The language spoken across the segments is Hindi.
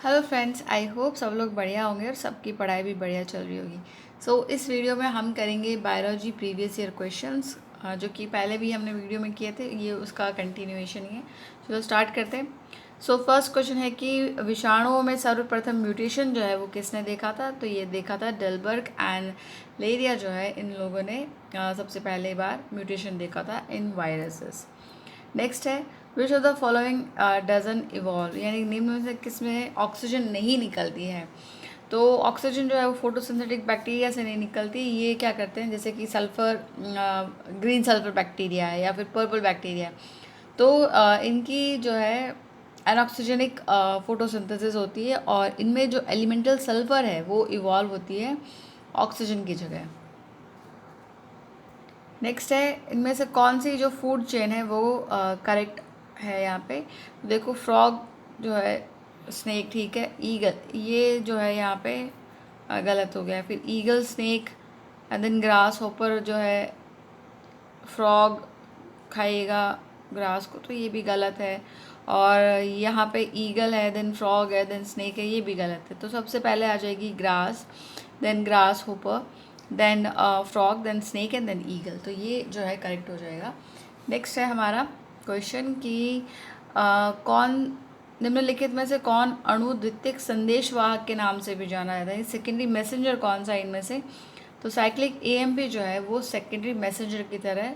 हेलो फ्रेंड्स, आई होप सब लोग बढ़िया होंगे और सबकी पढ़ाई भी बढ़िया चल रही होगी। इस वीडियो में हम करेंगे बायोलॉजी प्रीवियस ईयर क्वेश्चंस, जो कि पहले भी हमने वीडियो में किए थे। ये उसका कंटिन्यूएशन ही है। चलो स्टार्ट करते हैं। फर्स्ट क्वेश्चन है कि विषाणुओं में सर्वप्रथम म्यूटेशन जो है वो किसने देखा था? तो ये देखा था डेलबर्ग एंड लेरिया जो है, इन लोगों ने सबसे पहले बार म्यूटेशन देखा था इन वायरसेस। नेक्स्ट है which of the following doesn't evolve, यानी निम्न में से किसमें ऑक्सीजन नहीं निकलती है? तो ऑक्सीजन जो है वो फोटोसिंथेटिक बैक्टीरिया से नहीं निकलती। ये क्या करते हैं, जैसे कि सल्फर, ग्रीन सल्फर बैक्टीरिया है या फिर पर्पल बैक्टीरिया है। तो इनकी जो है एनऑक्सीजनिक फोटोसिंथेसिस होती है और इनमें जो एलिमेंटल सल्फर है वो इवॉल्व होती है ऑक्सीजन की जगह। नेक्स्ट है इनमें से कौन सी जो फूड चेन है वो करेक्ट है यहाँ पे? देखो, फ्रॉग जो है, स्नेक ठीक है, ईगल ये जो है यहाँ पे गलत हो गया। फिर eagle, snake and then grasshopper जो है, फ्रॉग खाएगा ग्रास को, तो ये भी गलत है। और यहाँ पे ईगल है, देन फ्रॉग है, देन स्नेक है, ये भी गलत है। तो सबसे पहले आ जाएगी grass, then grasshopper, then frog, then snake and then eagle. तो ये जो है करेक्ट हो जाएगा। नेक्स्ट है हमारा क्वेश्चन कि कौन निम्नलिखित में से कौन अणु द्वितीयक संदेशवाहक के नाम से भी जाना जाता है? सेकेंडरी मैसेंजर कौन सा इनमें से? तो साइक्लिक एएमपी जो है वो सेकेंडरी मैसेंजर की तरह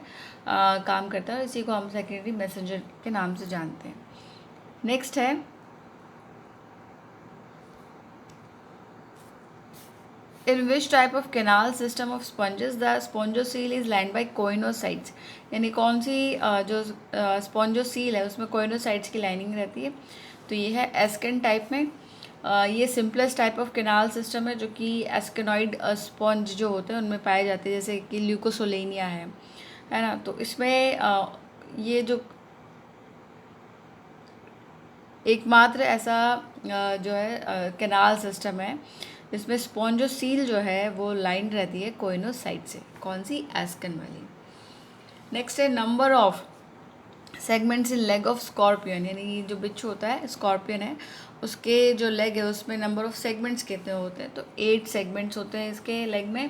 काम करता है और इसी को हम सेकेंडरी मैसेंजर के नाम से जानते हैं। नेक्स्ट है in which type of canal system of sponges the spongocoel is lined by choanocytes, यानी कौन सी जो स्पॉन्जोसील है उसमें कोइनोसाइट्स की लाइनिंग रहती है? तो ये है एस्केन टाइप में। ये simplest type of canal system है जो कि एस्केनॉइड स्पॉन्ज जो होते हैं उनमें पाए जाते हैं, जैसे कि ल्यूकोसोलेनिया है ना। तो इसमें ये जो एकमात्र ऐसा जो है कैनाल सिस्टम है जिसमें स्पॉन्जोसील जो है वो लाइन रहती है कोइनोसाइट से। कौन सी? एस्कन वाली। नेक्स्ट है number of segments in leg of scorpion, यानी जो बिच्छू होता है, स्कॉर्पियन है, उसके जो लेग है उसमें नंबर ऑफ सेगमेंट्स कितने होते हैं? तो 8 सेगमेंट्स होते हैं इसके लेग में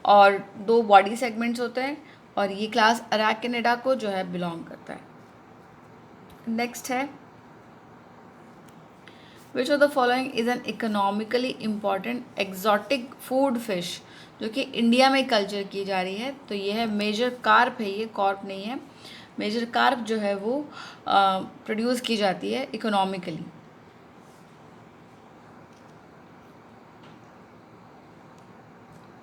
और 2 बॉडी सेगमेंट्स होते हैं और ये क्लास अराकिनिडा को जो है बिलोंग करता है। नेक्स्ट है which of the following is an economically important exotic food fish जो कि इंडिया में कल्चर की जा रही है? तो ये है मेजर कार्प है, ये कॉर्प नहीं है। मेजर कार्प जो है वो प्रोड्यूस की जाती है इकोनॉमिकली।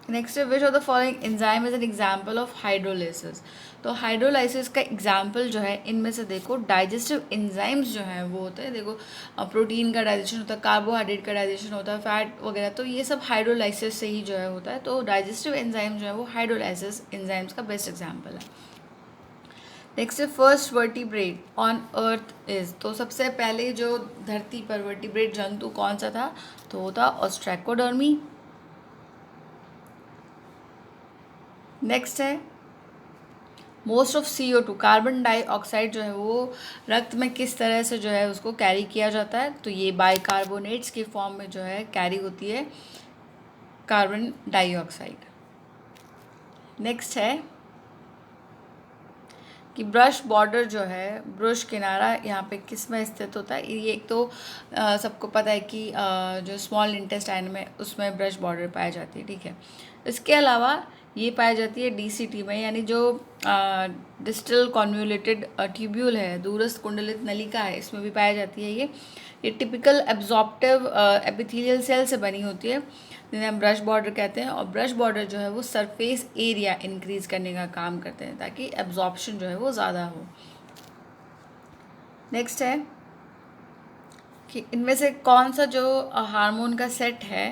नेक्स्ट है which of the following enzyme is an example of hydrolysis. तो हाइड्रोलाइसिस का एग्जाम्पल जो है इनमें से देखो डाइजेस्टिव एंजाइम्स जो हैं वो होते हैं। देखो, प्रोटीन का डाइजेशन होता है, कार्बोहाइड्रेट का डाइजेशन होता है, फैट वगैरह, तो ये सब हाइड्रोलाइसिस से ही जो है होता है। तो डाइजेस्टिव एंजाइम जो है वो हाइड्रोलाइसिस एंजाइम्स का बेस्ट एग्जाम्पल है। नेक्स्ट है first vertebrate on earth is. तो सबसे पहले जो धरती पर वर्टिब्रेट जंतु कौन सा था? तो वो था ऑस्ट्रैकोडर्मी। नेक्स्ट है most of CO2, carbon dioxide जो है वो रक्त में किस तरह से जो है उसको कैरी किया जाता है? तो ये बाइकार्बोनेट्स के फॉर्म में जो है कैरी होती है कार्बन डाइऑक्साइड। नेक्स्ट है कि ब्रश बॉर्डर जो है, ब्रश किनारा यहाँ पे किस में स्थित होता है? ये एक तो सबको पता है कि जो स्मॉल इंटेस्टाइन में उसमें ब्रश बॉर्डर पाई जाती है, ठीक है। इसके अलावा ये पाई जाती है DCT में, यानी जो डिस्टल कॉन्व्यूलेटेड ट्यूब्यूल है, दूरस्थ कुंडलित नलिका है, इसमें भी पाई जाती है। ये टिपिकल एब्जॉर्प्टिव एपिथेलियल सेल से बनी होती है जिन्हें हम ब्रश बॉर्डर कहते हैं। और ब्रश बॉर्डर जो है वो सरफेस एरिया इंक्रीज करने का काम करते हैं ताकि एब्जॉर्प्शन जो है वो ज़्यादा हो। नेक्स्ट है कि इनमें से कौन सा जो हार्मोन का सेट है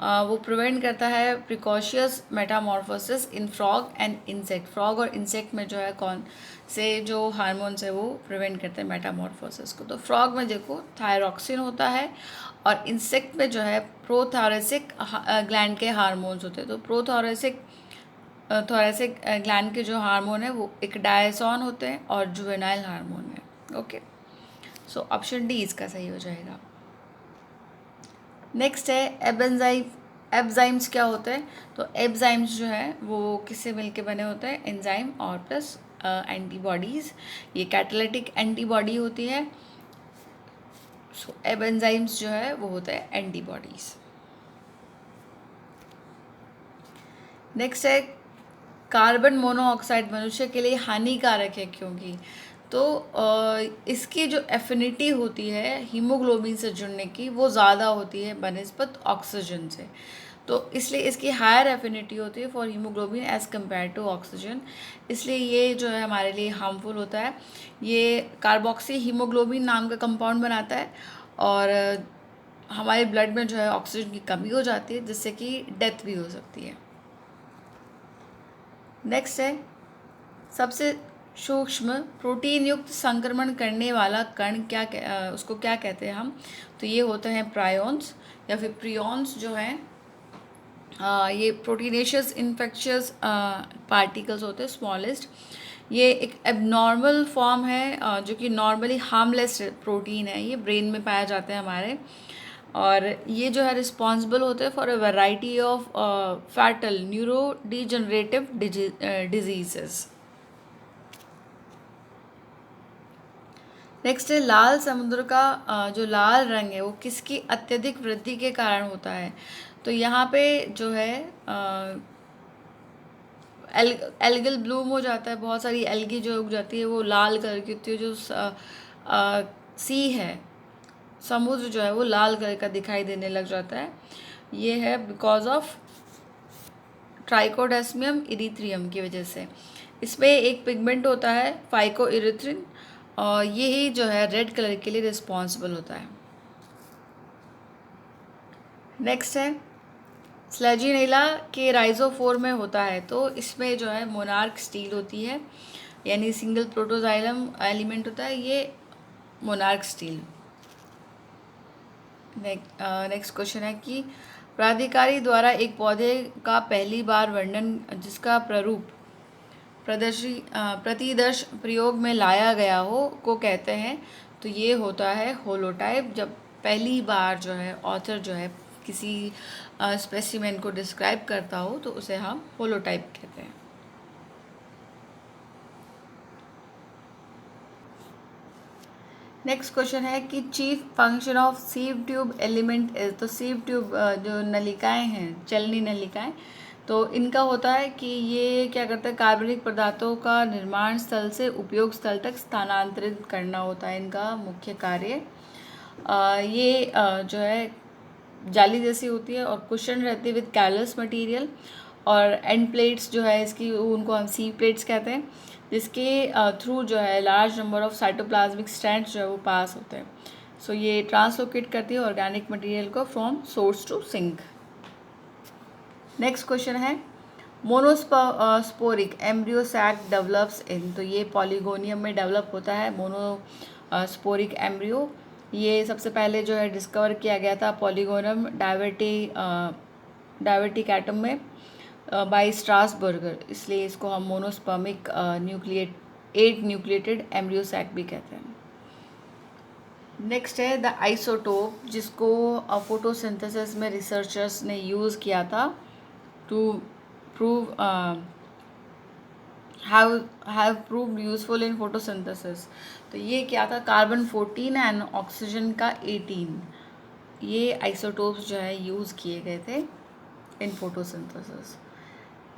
वो प्रिवेंट करता है precocious Metamorphosis in frog and insect. Frog और इंसेक्ट में जो है कौन से जो हार्मोन्स है वो प्रिवेंट करते हैं मेटामॉर्फोसिस को? तो फ्रॉग में देखो थायरॉक्सिन होता है और इंसेक्ट में जो है प्रोथॉरेसिक ग्लैंड के हार्मोन्स होते हैं। तो प्रोथॉरेसिक थोरेसिक ग्लैंड के जो हार्मोन है वो एक डायसोन होते हैं और जुवेनाइल हार्मोन है। ओके, सो ऑप्शन डी इसका सही हो जाएगा। नेक्स्ट है एबेंजाइम। एब्जाइम्स क्या होते हैं? तो एब्जाइम्स जो है वो किससे मिलके बने होते हैं? एंजाइम और प्लस एंटीबॉडीज़। ये कैटालिटिक एंटीबॉडी होती है। सो एबेंजाइम्स जो है वो होते हैं एंटीबॉडीज़। नेक्स्ट है कार्बन मोनोऑक्साइड मनुष्य के लिए हानिकारक है क्योंकि, तो इसकी जो एफिनिटी होती है हीमोग्लोबिन से जुड़ने की वो ज़्यादा होती है बनिस्बत ऑक्सीजन से, तो इसलिए इसकी हायर एफिनिटी होती है for haemoglobin as compare to oxygen, इसलिए ये जो है हमारे लिए हार्मफुल होता है। ये कार्बोक्सी हीमोग्लोबिन नाम का कंपाउंड बनाता है और हमारे ब्लड में जो है ऑक्सीजन की कमी हो जाती है जिससे कि डेथ भी हो सकती है। नेक्स्ट है सबसे सूक्ष्म प्रोटीन युक्त संक्रमण करने वाला कण उसको क्या कहते हैं हम? तो ये होते हैं प्रायोन्स या फिर प्रियॉन्स जो हैं। ये प्रोटीनेशियस इन्फेक्शियस पार्टिकल्स होते हैं स्मॉलेस्ट। ये एक एबनॉर्मल फॉर्म है जो कि नॉर्मली हार्मलेस प्रोटीन है, ये ब्रेन में पाया जाते हैं हमारे, और ये जो है रिस्पॉन्सिबल होते हैं for a variety of fatal neuro degenerative diseases. Next है लाल समुद्र का जो लाल रंग है वो किसकी अत्यधिक वृद्धि के कारण होता है? तो यहाँ पे जो है एल्गल ब्लूम हो जाता है, बहुत सारी एल्गी जो उग जाती है वो लाल कलर की होती है, जो सी है समुद्र जो है वो लाल कलर का दिखाई देने लग जाता है। ये है बिकॉज ऑफ ट्राइकोडेस्मियम इरिथ्रियम की वजह से। इसमें एक पिगमेंट होता है फाइको इरिथ्रिन और यही जो है रेड कलर के लिए रिस्पॉन्सिबल होता है। नेक्स्ट है स्लेजिनेला के राइजोफोर में होता है, तो इसमें जो है मोनार्क स्टील होती है, यानी सिंगल प्रोटोजाइलम एलिमेंट होता है ये मोनार्क स्टील। नेक्स्ट क्वेश्चन है कि प्राधिकारी द्वारा एक पौधे का पहली बार वर्णन जिसका प्रारूप प्रतिदर्श प्रयोग में लाया गया हो को कहते हैं? तो ये होता है होलोटाइप। जब पहली बार जो है ऑथर जो है किसी स्पेसिमेन को डिस्क्राइब करता हो तो उसे हम होलोटाइप कहते हैं। नेक्स्ट क्वेश्चन है कि chief function of sieve tube element is. तो सीव ट्यूब जो नलिकाएं हैं, चलनी नलिकाएं, तो इनका होता है कि ये क्या करता है, कार्बनिक पदार्थों का निर्माण स्थल से उपयोग स्थल तक स्थानांतरित करना होता है इनका मुख्य कार्य। ये जो है जाली जैसी होती है और कुशन रहती है विद कैलस मटेरियल, और एंड प्लेट्स जो है इसकी उनको हम सी प्लेट्स कहते हैं, जिसके थ्रू जो है large number of cytoplasmic strands जो है वो पास होते हैं। सो ये ट्रांसलोकेट करती है ऑर्गेनिक मटेरियल को from source to sink. Next question है monosporic embryo sac develops in. तो ये पॉलीगोनियम में डेवलप होता है मोनोस्पोरिक एम्ब्रियो। ये सबसे पहले जो है डिस्कवर किया गया था पॉलीगोनियम डायवर्टिकैटम में बाय स्ट्रासबर्गर, इसलिए इसको हम monospermic eight nucleated embryo sac भी कहते हैं। नेक्स्ट है द आइसोटोप, जिसको फोटोसिंथेसिस में रिसर्चर्स ने यूज़ किया था to prove have proved useful in photosynthesis। तो ये क्या था, कार्बन 14 एंड ऑक्सीजन का 18, ये आइसोटोप्स जो है यूज़ किए गए थे इन फोटोसिंथेसिस।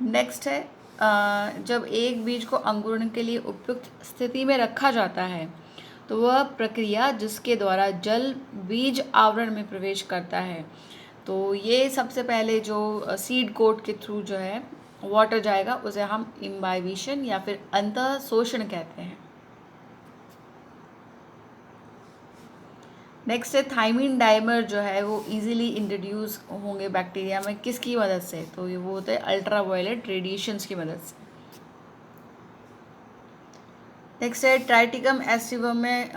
नेक्स्ट है जब एक बीज को अंकुरण के लिए उपयुक्त स्थिति में रखा जाता है तो वह प्रक्रिया जिसके द्वारा जल बीज आवरण में प्रवेश करता है, तो ये सबसे पहले जो सीड कोट के थ्रू जो है वाटर जाएगा उसे हम इम्बाइबिशन या फिर अंतः शोषण कहते हैं। नेक्स्ट है थाइमिन डाइमर जो है वो इजीली इंट्रोड्यूस होंगे बैक्टीरिया में किसकी मदद से? तो ये वो होते हैं अल्ट्रावायलेट रेडिएशंस की मदद से। नेक्स्ट है ट्राइटिकम एस्टिवम में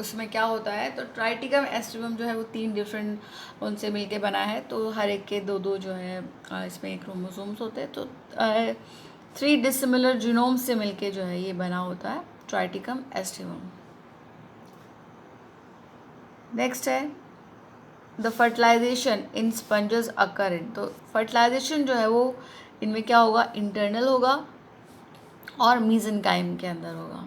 उसमें क्या होता है, तो ट्राइटिकम एस्टिवम जो है वो 3 डिफरेंट उनसे मिलके बना है, तो हर एक के 2-2 जो है इसमें क्रोमोसोम्स होते हैं, तो 3 डिसिमिलर जीनोम्स से मिलके जो है ये बना होता है ट्राइटिकम एस्टिवम। नेक्स्ट है द फर्टिलाइजेशन इन स्पंजेस अकर इन, तो फर्टिलाइजेशन जो है वो इनमें क्या होगा, इंटरनल होगा और मीजेनकाइम के अंदर होगा।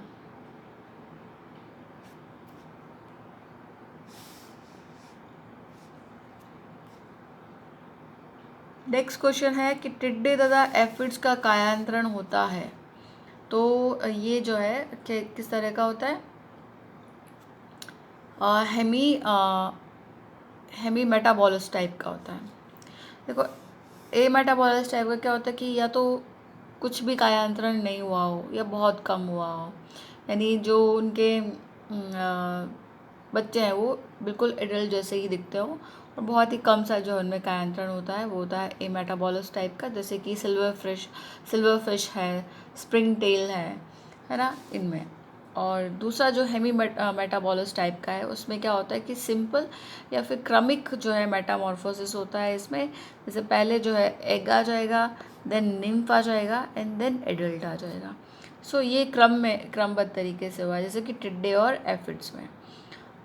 नेक्स्ट क्वेश्चन है कि टिड्डे तथा एफिड्स का कायांतरण होता है, तो ये जो है किस तरह का होता है, हेमी हेमी मेटाबॉलिस टाइप का होता है। देखो ए मेटाबॉलिस टाइप का क्या होता है कि या तो कुछ भी कायांतरण नहीं हुआ हो या बहुत कम हुआ हो, यानी जो उनके बच्चे हैं वो बिल्कुल एडल्ट जैसे ही दिखते हो, और बहुत ही कम सा जो उनमें कायांतरण होता है वो होता है ए मेटाबॉलिस टाइप का, जैसे कि सिल्वर फिश है, स्प्रिंग टेल है ना इनमें। और दूसरा जो हेमी मेटाबॉलिस टाइप का है उसमें क्या होता है कि सिंपल या फिर क्रमिक जो है मेटामॉर्फोसिस होता है इसमें, जैसे पहले जो है एग आ जाएगा, देन निम्फ आ जाएगा एंड देन एडल्ट आ जाएगा। सो ये क्रमबद्ध तरीके से हुआ जैसे कि टिड्डे और एफिड्स में।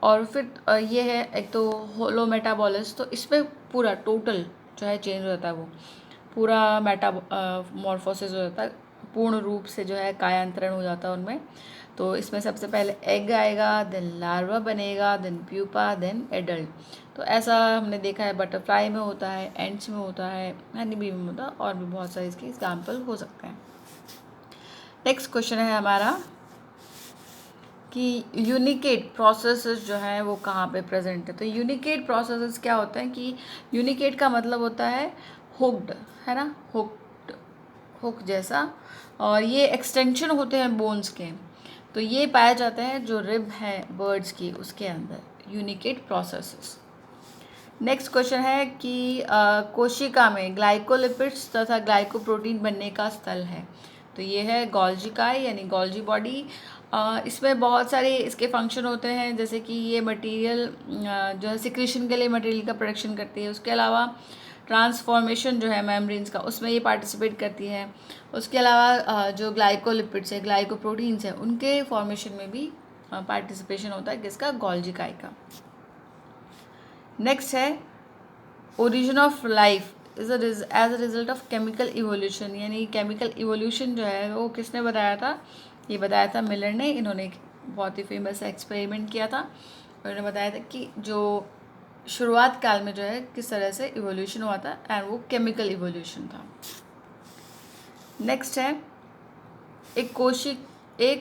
और फिर ये है एक तो होलो मेटाबॉलिस, तो इसमें पूरा टोटल जो है चेंज हो जाता है, वो पूरा मॉर्फोसिस हो जाता है, पूर्ण रूप से जो है कायांतरण हो जाता है उनमें। तो इसमें सबसे पहले एग आएगा, देन लार्वा बनेगा, देन प्यूपा, देन एडल्ट। तो ऐसा हमने देखा है बटरफ्लाई में होता है, एंट्स में होता है, हनी बी में होता है, और भी बहुत सारे इसके एग्जाम्पल हो सकते हैं। नेक्स्ट क्वेश्चन है हमारा कि यूनिकेट प्रोसेसेस जो है वो कहाँ पे प्रेजेंट है। तो यूनिकेट प्रोसेसेस क्या होते हैं कि यूनिकेट का मतलब होता है हुक्ड, है ना, हुक जैसा, और ये एक्सटेंशन होते हैं बोन्स के। तो ये पाए जाते हैं जो रिब है बर्ड्स की उसके अंदर, यूनिकेट प्रोसेसेस। नेक्स्ट क्वेश्चन है कि कोशिका में ग्लाइकोलिपिड्स तथा ग्लाइकोप्रोटीन बनने का स्थल है, तो ये है गोल्जी काई यानी गोल्जी बॉडी। इसमें बहुत सारे इसके फंक्शन होते हैं, जैसे कि ये मटेरियल जो है सिक्रीशन के लिए मटेरियल का प्रोडक्शन करती है, उसके अलावा ट्रांसफॉर्मेशन जो है मेम्ब्रेन्स का उसमें ये पार्टिसिपेट करती है। उसके अलावा जो ग्लाइकोलिपिड्स है, ग्लाइकोप्रोटीन्स है, उनके फॉर्मेशन में भी पार्टिसिपेशन होता है किसका, गोल्जी काई का। नेक्स्ट है origin of life as a result of chemical evolution, यानी केमिकल इवोल्यूशन जो है वो किसने बताया था, ये बताया था मिलर ने। इन्होंने एक बहुत ही फेमस एक्सपेरिमेंट किया था, उन्होंने बताया था कि जो शुरुआत काल में जो है किस तरह से इवोल्यूशन हुआ था, एंड वो केमिकल इवोल्यूशन था। नेक्स्ट है एक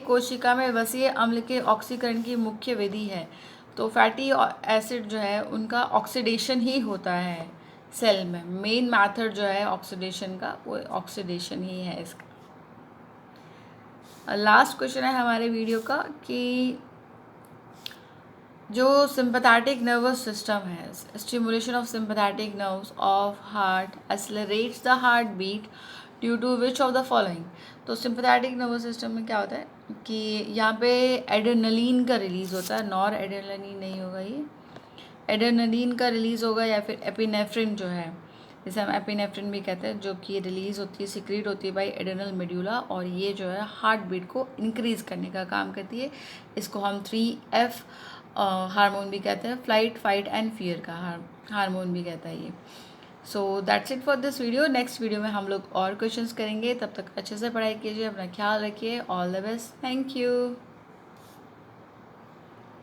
कोशिका में वसीय अम्ल के ऑक्सीकरण की मुख्य विधि है, तो फैटी एसिड जो है उनका ऑक्सीडेशन ही होता है सेल में, मेन मैथड जो है ऑक्सीडेशन का वो ऑक्सीडेशन ही है इसका। लास्ट क्वेश्चन है हमारे वीडियो का कि जो सिंपैथेटिक नर्वस सिस्टम है, stimulation of sympathetic nerves of heart accelerates the heart beat due to which of the following. तो सिंपैथेटिक नर्वस सिस्टम में क्या होता है कि यहाँ पे एड्रेनलिन का रिलीज होता है, नॉर एड्रेनलिन नहीं होगा, ये एड्रेनलिन का रिलीज होगा, या फिर एपिनेफ्रिन जो है, जिसे हम एपिनेफ्रिन भी कहते हैं, जो कि रिलीज होती है, सिक्रीट होती है बाई एड्रेनल मेड्यूला, और ये जो है हार्ट बीट को इंक्रीज करने का काम करती है। इसको हम 3F हार्मोन भी कहते हैं, फ्लाइट फाइट एंड फियर का हार्मोन भी कहता है ये। So that's it for this video. Next video में हम लोग और क्वेश्चंस करेंगे, तब तक अच्छे से पढ़ाई कीजिए, अपना ख्याल रखिए, all the best, thank you.